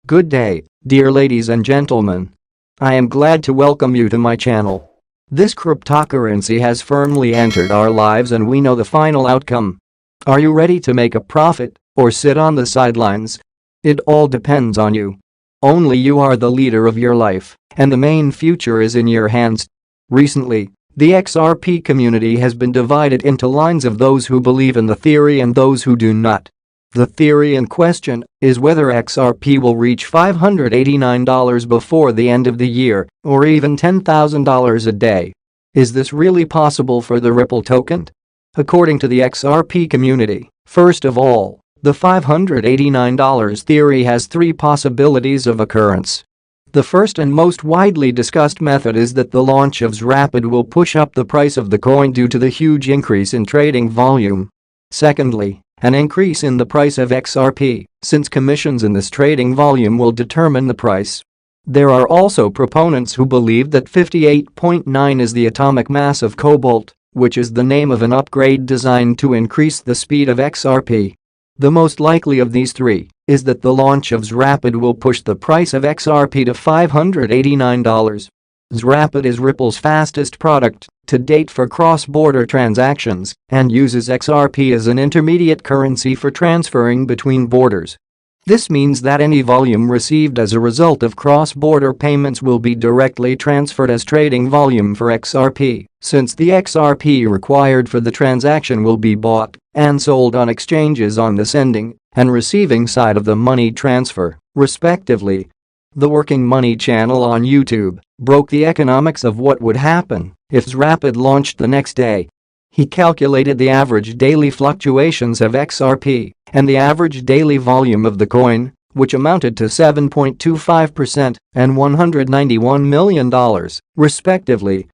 Good day, dear ladies and gentlemen. I am glad to welcome you to my channel. This cryptocurrency has firmly entered our lives and we know the final outcome. Are you ready to make a profit or sit on the sidelines? It all depends on you. Only you are the leader of your life, and the main future is in your hands. Recently, the XRP community has been divided into lines of those who believe in the theory and those who do not. The theory in question is whether XRP will reach $589 before the end of the year or even $10,000 a day. Is this really possible for the Ripple token? According to the XRP community, first of all, the $589 theory has three possibilities of occurrence. The first and most widely discussed method is that the launch of Rapid will push up the price of the coin due to the huge increase in trading volume. Secondly, an increase in the price of XRP, since commissions in this trading volume will determine the price. There are also proponents who believe that 58.9 is the atomic mass of cobalt, which is the name of an upgrade designed to increase the speed of XRP. The most likely of these three is that the launch of Rapid will push the price of XRP to $589. Rapid is Ripple's fastest product to date for cross-border transactions and uses XRP as an intermediate currency for transferring between borders. This means that any volume received as a result of cross-border payments will be directly transferred as trading volume for XRP, since the XRP required for the transaction will be bought and sold on exchanges on the sending and receiving side of the money transfer, respectively. The Working Money channel on YouTube broke the economics of what would happen if Rapid launched the next day. He calculated the average daily fluctuations of XRP and the average daily volume of the coin, which amounted to 7.25% and $191 million, respectively.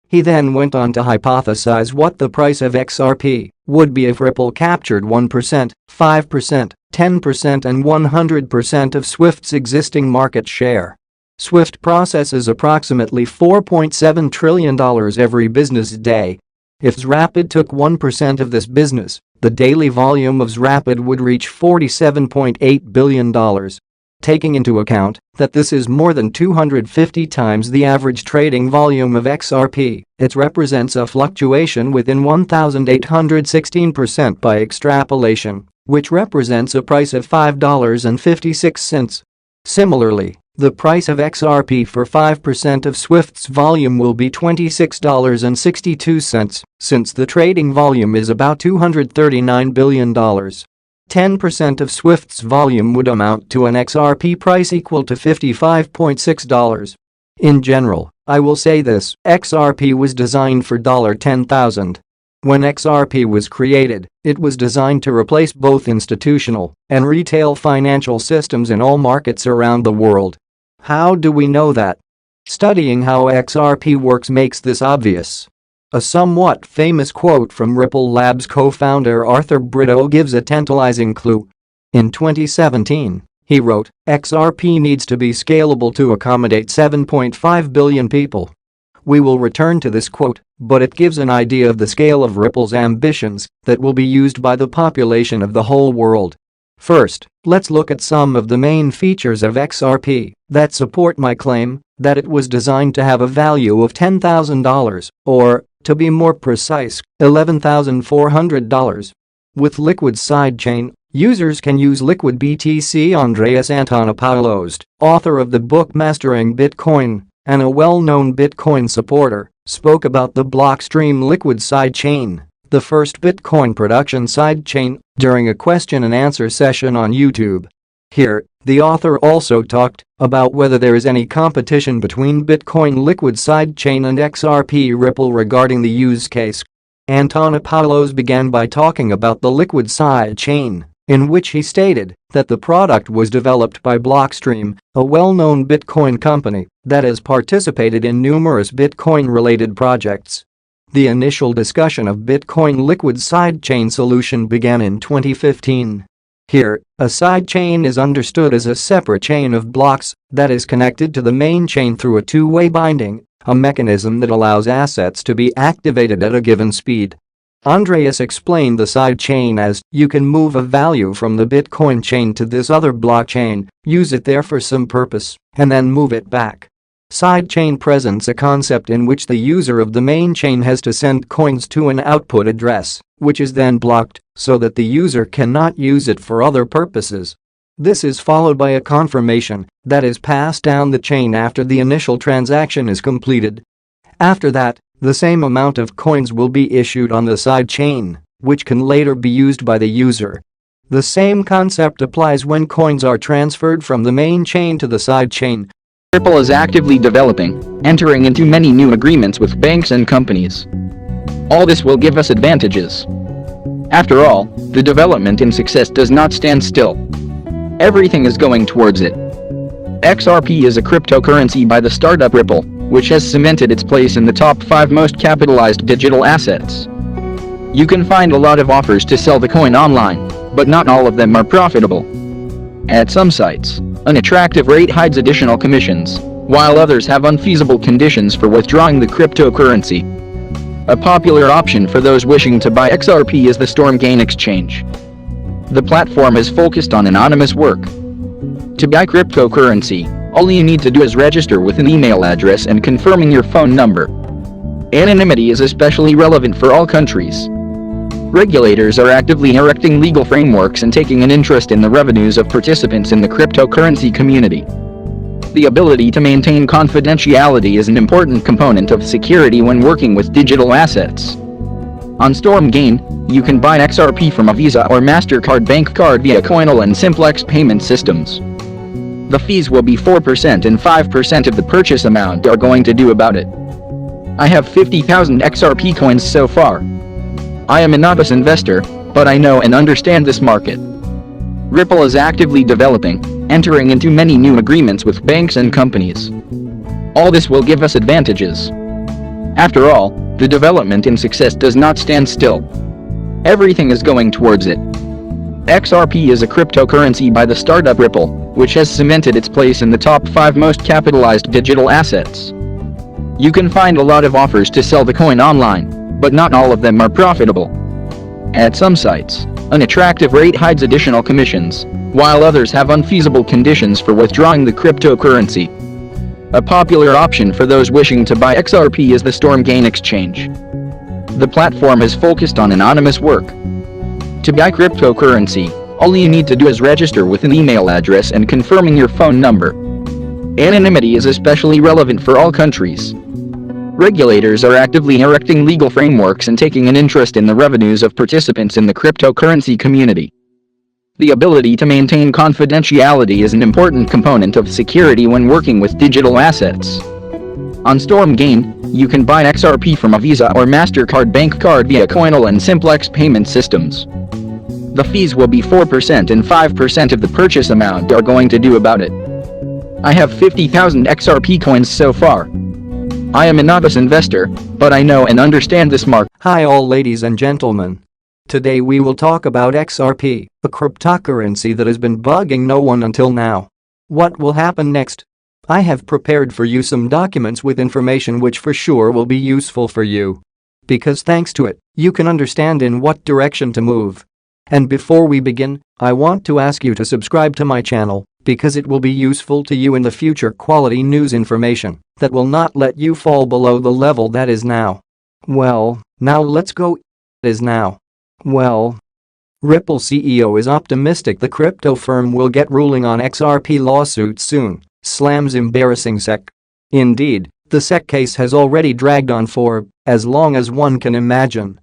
He then went on to hypothesize what the price of XRP would be if Ripple captured 1%, 5%, 10% and 100% of Swift's existing market share. Swift processes approximately $4.7 trillion every business day. If Rapid took 1% of this business, the daily volume of Rapid would reach $47.8 billion. Taking into account that this is more than 250 times the average trading volume of XRP, it represents a fluctuation within 1,816% by extrapolation, which represents a price of $5.56. Similarly, the price of XRP for 5% of Swift's volume will be $26.62, since the trading volume is about $239 billion. 10% of Swift's volume would amount to an XRP price equal to $55.6. In general, I will say this, XRP was designed for $10,000. When XRP was created, it was designed to replace both institutional and retail financial systems in all markets around the world. How do we know that? Studying how XRP works makes this obvious. A somewhat famous quote from Ripple Labs co-founder Arthur Brito gives a tantalizing clue. In 2017, he wrote, XRP needs to be scalable to accommodate 7.5 billion people. We will return to this quote, but it gives an idea of the scale of Ripple's ambitions that will be used by the population of the whole world. First, let's look at some of the main features of XRP that support my claim that it was designed to have a value of $10,000, or, to be more precise, $11,400. With Liquid sidechain, users can use Liquid BTC. Andreas Antonopoulos, author of the book Mastering Bitcoin and a well-known Bitcoin supporter, spoke about the Blockstream Liquid sidechain, the first Bitcoin production sidechain, during a question-and-answer session on YouTube. Here, the author also talked about whether there is any competition between Bitcoin Liquid sidechain and XRP Ripple regarding the use case. Antonopoulos began by talking about the Liquid sidechain, in which he stated that the product was developed by Blockstream, a well-known Bitcoin company that has participated in numerous Bitcoin-related projects. The initial discussion of Bitcoin Liquid sidechain solution began in 2015. Here, a sidechain is understood as a separate chain of blocks that is connected to the main chain through a two-way binding, a mechanism that allows assets to be activated at a given speed. Andreas explained the sidechain as, you can move a value from the Bitcoin chain to this other blockchain, use it there for some purpose, and then move it back. Sidechain presents a concept in which the user of the main chain has to send coins to an output address, which is then blocked, so that the user cannot use it for other purposes. This is followed by a confirmation that is passed down the chain after the initial transaction is completed. After that, the same amount of coins will be issued on the side chain, which can later be used by the user. The same concept applies when coins are transferred from the main chain to the side chain. Ripple is actively developing, entering into many new agreements with banks and companies. All this will give us advantages. After all, the development in success does not stand still. Everything is going towards it. XRP is a cryptocurrency by the startup Ripple, which has cemented its place in the top 5 most capitalized digital assets. You can find a lot of offers to sell the coin online, but not all of them are profitable. At some sites, an attractive rate hides additional commissions, while others have unfeasible conditions for withdrawing the cryptocurrency. A popular option for those wishing to buy XRP is the Stormgain exchange. The platform is focused on anonymous work. To buy cryptocurrency, all you need to do is register with an email address and confirming your phone number. Anonymity is especially relevant for all countries. Regulators are actively erecting legal frameworks and taking an interest in the revenues of participants in the cryptocurrency community. The ability to maintain confidentiality is an important component of security when working with digital assets. On Stormgain, you can buy XRP from a Visa or MasterCard bank card via Coinal and Simplex payment systems. The fees will be 4% and 5% of the purchase amount are going to do about it. I have 50,000 XRP coins so far. I am a novice investor, but I know and understand this market. Ripple is actively developing, entering into many new agreements with banks and companies. All this will give us advantages. After all, the development in success does not stand still. Everything is going towards it. XRP is a cryptocurrency by the startup Ripple, which has cemented its place in the top 5 most capitalized digital assets. You can find a lot of offers to sell the coin online, but not all of them are profitable. At some sites, an attractive rate hides additional commissions, while others have unfeasible conditions for withdrawing the cryptocurrency. A popular option for those wishing to buy XRP is the Stormgain exchange. The platform is focused on anonymous work. To buy cryptocurrency, all you need to do is register with an email address and confirming your phone number. Anonymity is especially relevant for all countries. Regulators are actively erecting legal frameworks and taking an interest in the revenues of participants in the cryptocurrency community. The ability to maintain confidentiality is an important component of security when working with digital assets. On Stormgain, you can buy XRP from a Visa or MasterCard bank card via Coinal and Simplex payment systems. The fees will be 4% and 5% of the purchase amount are going to do about it. I have 50,000 XRP coins so far. I am a novice investor, but I know and understand this market. Hi all ladies and gentlemen. Today we will talk about XRP, a cryptocurrency that has been bugging no one until now. What will happen next? I have prepared for you some documents with information which for sure will be useful for you. Because thanks to it, you can understand in what direction to move. And before we begin, I want to ask you to subscribe to my channel, because it will be useful to you in the future quality news information that will not let you fall below the level that is now. Well, now let's go. Is now. Well, Ripple CEO is optimistic the crypto firm will get ruling on XRP lawsuit soon, slams embarrassing SEC. Indeed, the SEC case has already dragged on for as long as one can imagine.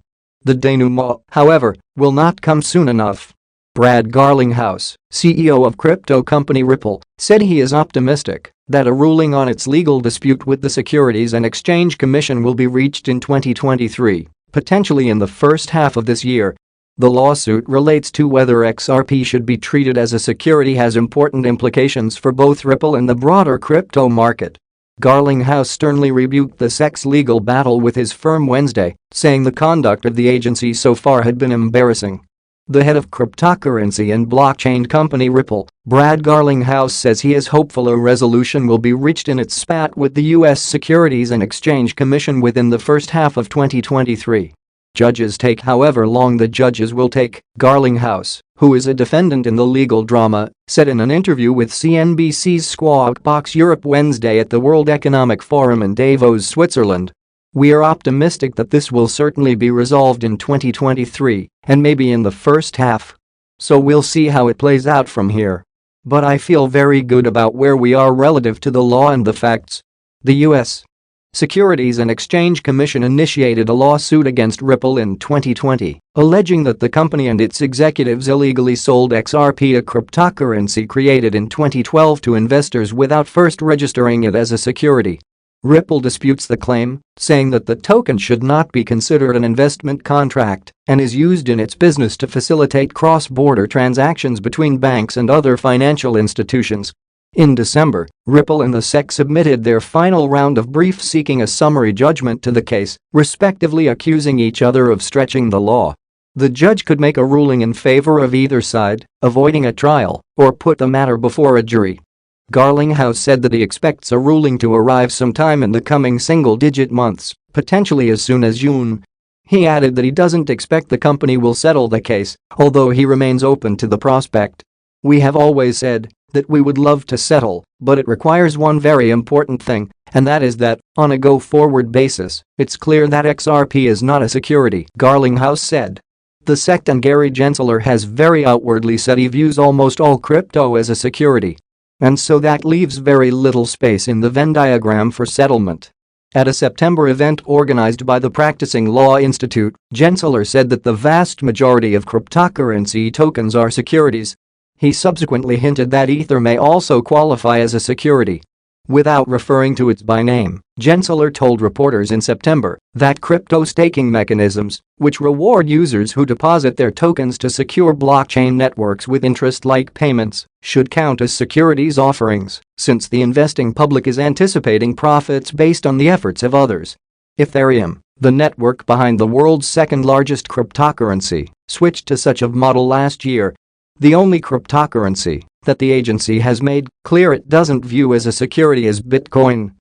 The denouement, however, will not come soon enough. Brad Garlinghouse, CEO of crypto company Ripple, said he is optimistic that a ruling on its legal dispute with the Securities and Exchange Commission will be reached in 2023, potentially in the first half of this year. The lawsuit relates to whether XRP should be treated as a security, has important implications for both Ripple and the broader crypto market. Garlinghouse sternly rebuked the SEC's legal battle with his firm Wednesday, saying the conduct of the agency so far had been embarrassing. The head of cryptocurrency and blockchain company Ripple, Brad Garlinghouse, says he is hopeful a resolution will be reached in its spat with the U.S. Securities and Exchange Commission within the first half of 2023. Judges take however long the judges will take, Garlinghouse, who is a defendant in the legal drama, said in an interview with CNBC's Squawk Box Europe Wednesday at the World Economic Forum in Davos, Switzerland. "We are optimistic that this will certainly be resolved in 2023 and maybe in the first half. So we'll see how it plays out from here. But I feel very good about where we are relative to the law and the facts." The U.S. Securities and Exchange Commission initiated a lawsuit against Ripple in 2020, alleging that the company and its executives illegally sold XRP, a cryptocurrency created in 2012, to investors without first registering it as a security. Ripple disputes the claim, saying that the token should not be considered an investment contract and is used in its business to facilitate cross-border transactions between banks and other financial institutions. In December, Ripple and the SEC submitted their final round of briefs seeking a summary judgment to the case, respectively accusing each other of stretching the law. The judge could make a ruling in favor of either side, avoiding a trial, or put the matter before a jury. Garlinghouse said that he expects a ruling to arrive sometime in the coming single-digit months, potentially as soon as June. He added that he doesn't expect the company will settle the case, although he remains open to the prospect. "We have always said that we would love to settle, but it requires one very important thing, and that is that, on a go-forward basis, it's clear that XRP is not a security," Garlinghouse said. The SEC and Gary Gensler has very outwardly said he views almost all crypto as a security. And so that leaves very little space in the Venn diagram for settlement. At a September event organized by the Practicing Law Institute, Gensler said that the vast majority of cryptocurrency tokens are securities. He subsequently hinted that Ether may also qualify as a security. Without referring to it by name, Gensler told reporters in September that crypto staking mechanisms, which reward users who deposit their tokens to secure blockchain networks with interest-like payments, should count as securities offerings, since the investing public is anticipating profits based on the efforts of others. Ethereum, the network behind the world's second-largest cryptocurrency, switched to such a model last year. The only cryptocurrency that the agency has made clear it doesn't view as a security is Bitcoin.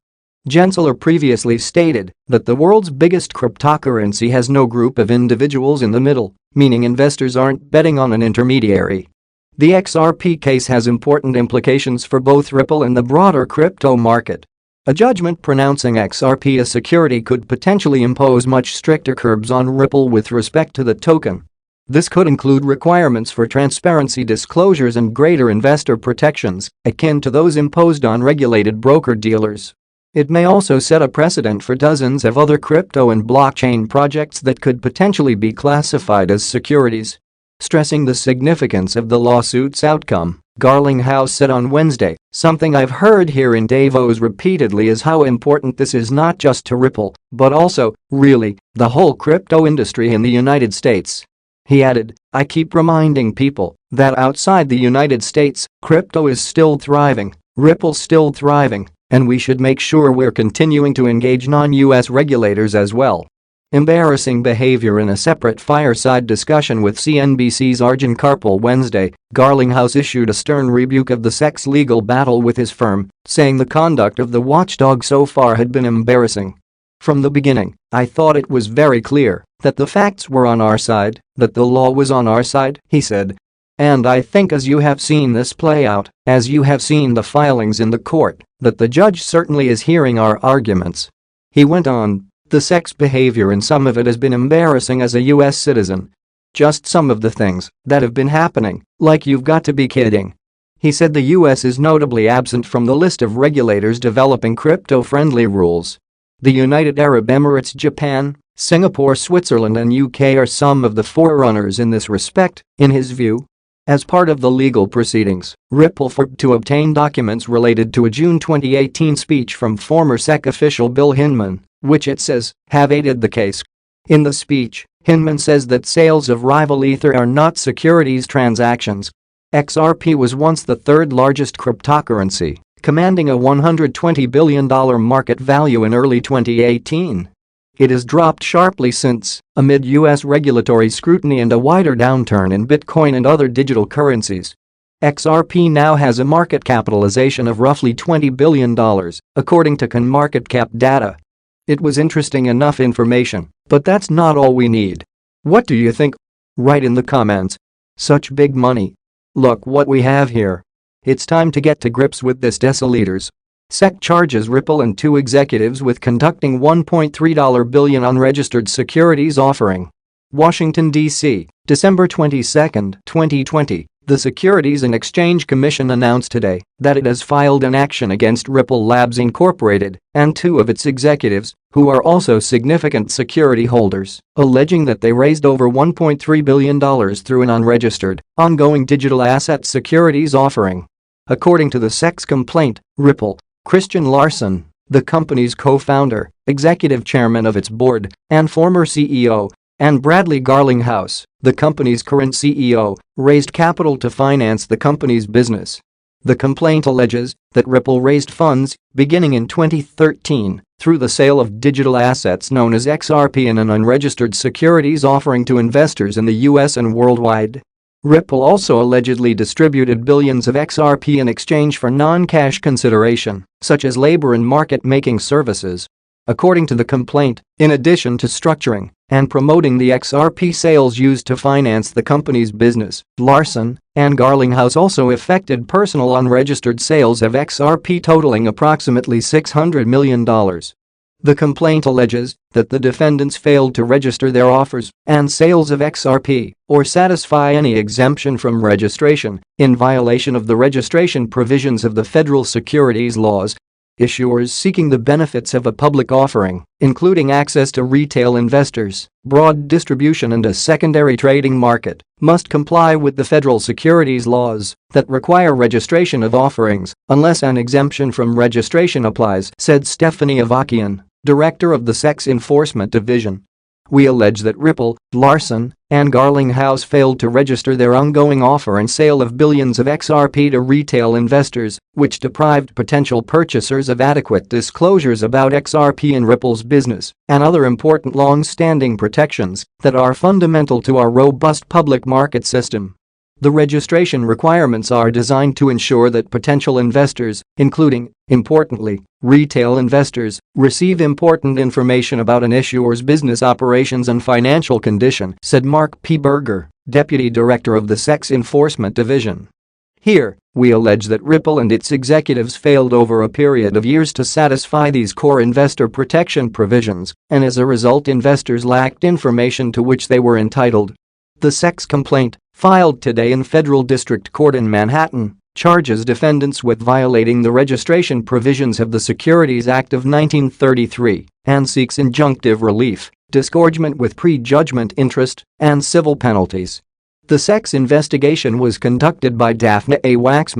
Gensler previously stated that the world's biggest cryptocurrency has no group of individuals in the middle, meaning investors aren't betting on an intermediary. The XRP case has important implications for both Ripple and the broader crypto market. A judgment pronouncing XRP a security could potentially impose much stricter curbs on Ripple with respect to the token. This could include requirements for transparency disclosures and greater investor protections, akin to those imposed on regulated broker-dealers. It may also set a precedent for dozens of other crypto and blockchain projects that could potentially be classified as securities. Stressing the significance of the lawsuit's outcome, Garlinghouse said on Wednesday, "Something I've heard here in Davos repeatedly is how important this is not just to Ripple, but also, really, the whole crypto industry in the United States." He added, "I keep reminding people that outside the United States, crypto is still thriving, Ripple's still thriving, and we should make sure we're continuing to engage non-US regulators as well." Embarrassing behavior. In a separate fireside discussion with CNBC's Arjun Karpal Wednesday, Garlinghouse issued a stern rebuke of the SEC's legal battle with his firm, saying the conduct of the watchdog so far had been embarrassing. "From the beginning, I thought it was very clear that the facts were on our side, that the law was on our side," he said. "And I think as you have seen this play out, as you have seen the filings in the court, that the judge certainly is hearing our arguments." He went on, "The SEC's behavior and some of it has been embarrassing as a US citizen. Just some of the things that have been happening, like you've got to be kidding." He said the US is notably absent from the list of regulators developing crypto-friendly rules. The United Arab Emirates, Japan, Singapore, Switzerland and UK are some of the forerunners in this respect, in his view. As part of the legal proceedings, Ripple failed to obtain documents related to a June 2018 speech from former SEC official Bill Hinman, which it says have aided the case. In the speech, Hinman says that sales of rival Ether are not securities transactions. XRP was once the third largest cryptocurrency, commanding a $120 billion market value in early 2018. It has dropped sharply since, amid US regulatory scrutiny and a wider downturn in Bitcoin and other digital currencies. XRP now has a market capitalization of roughly $20 billion, according to CoinMarketCap data. It was interesting enough information, but that's not all we need, What do you think? Write in the comments. Such big money. Look what we have here. It's time to get to grips with this, deciliters. SEC charges Ripple and two executives with conducting $1.3 billion unregistered securities offering. Washington, D.C., December 22, 2020. The Securities and Exchange Commission announced today that it has filed an action against Ripple Labs Incorporated and two of its executives, who are also significant security holders, alleging that they raised over $1.3 billion through an unregistered, ongoing digital asset securities offering. According to the SEC's complaint, Ripple, Christian Larson, the company's co-founder, executive chairman of its board, and former CEO, and Bradley Garlinghouse, the company's current CEO, raised capital to finance the company's business. The complaint alleges that Ripple raised funds, beginning in 2013, through the sale of digital assets known as XRP in an unregistered securities offering to investors in the US and worldwide. Ripple also allegedly distributed billions of XRP in exchange for non-cash consideration, such as labor and market-making services. According to the complaint, in addition to structuring and promoting the XRP sales used to finance the company's business, Larson and Garlinghouse also effected personal unregistered sales of XRP totaling approximately $600 million. The complaint alleges that the defendants failed to register their offers and sales of XRP or satisfy any exemption from registration, in violation of the registration provisions of the federal securities laws. Issuers seeking the benefits of a public offering, including access to retail investors, broad distribution and a secondary trading market, must comply with the federal securities laws that require registration of offerings unless an exemption from registration applies, said Stephanie Avakian, director of the SEC's Enforcement Division. We allege that Ripple, Larson, and Garlinghouse failed to register their ongoing offer and sale of billions of XRP to retail investors, which deprived potential purchasers of adequate disclosures about XRP and Ripple's business and other important long-standing protections that are fundamental to our robust public market system. The registration requirements are designed to ensure that potential investors, including, importantly, retail investors, receive important information about an issuer's business operations and financial condition, said Mark P. Berger, deputy director of the SEC's Enforcement Division. Here, we allege that Ripple and its executives failed over a period of years to satisfy these core investor protection provisions, and as a result investors lacked information to which they were entitled. The SEC's complaint, filed today in Federal District Court in Manhattan, charges defendants with violating the registration provisions of the Securities Act of 1933 and seeks injunctive relief, disgorgement with prejudgment interest, and civil penalties. The SEC's investigation was conducted by Daphne A. Waxman.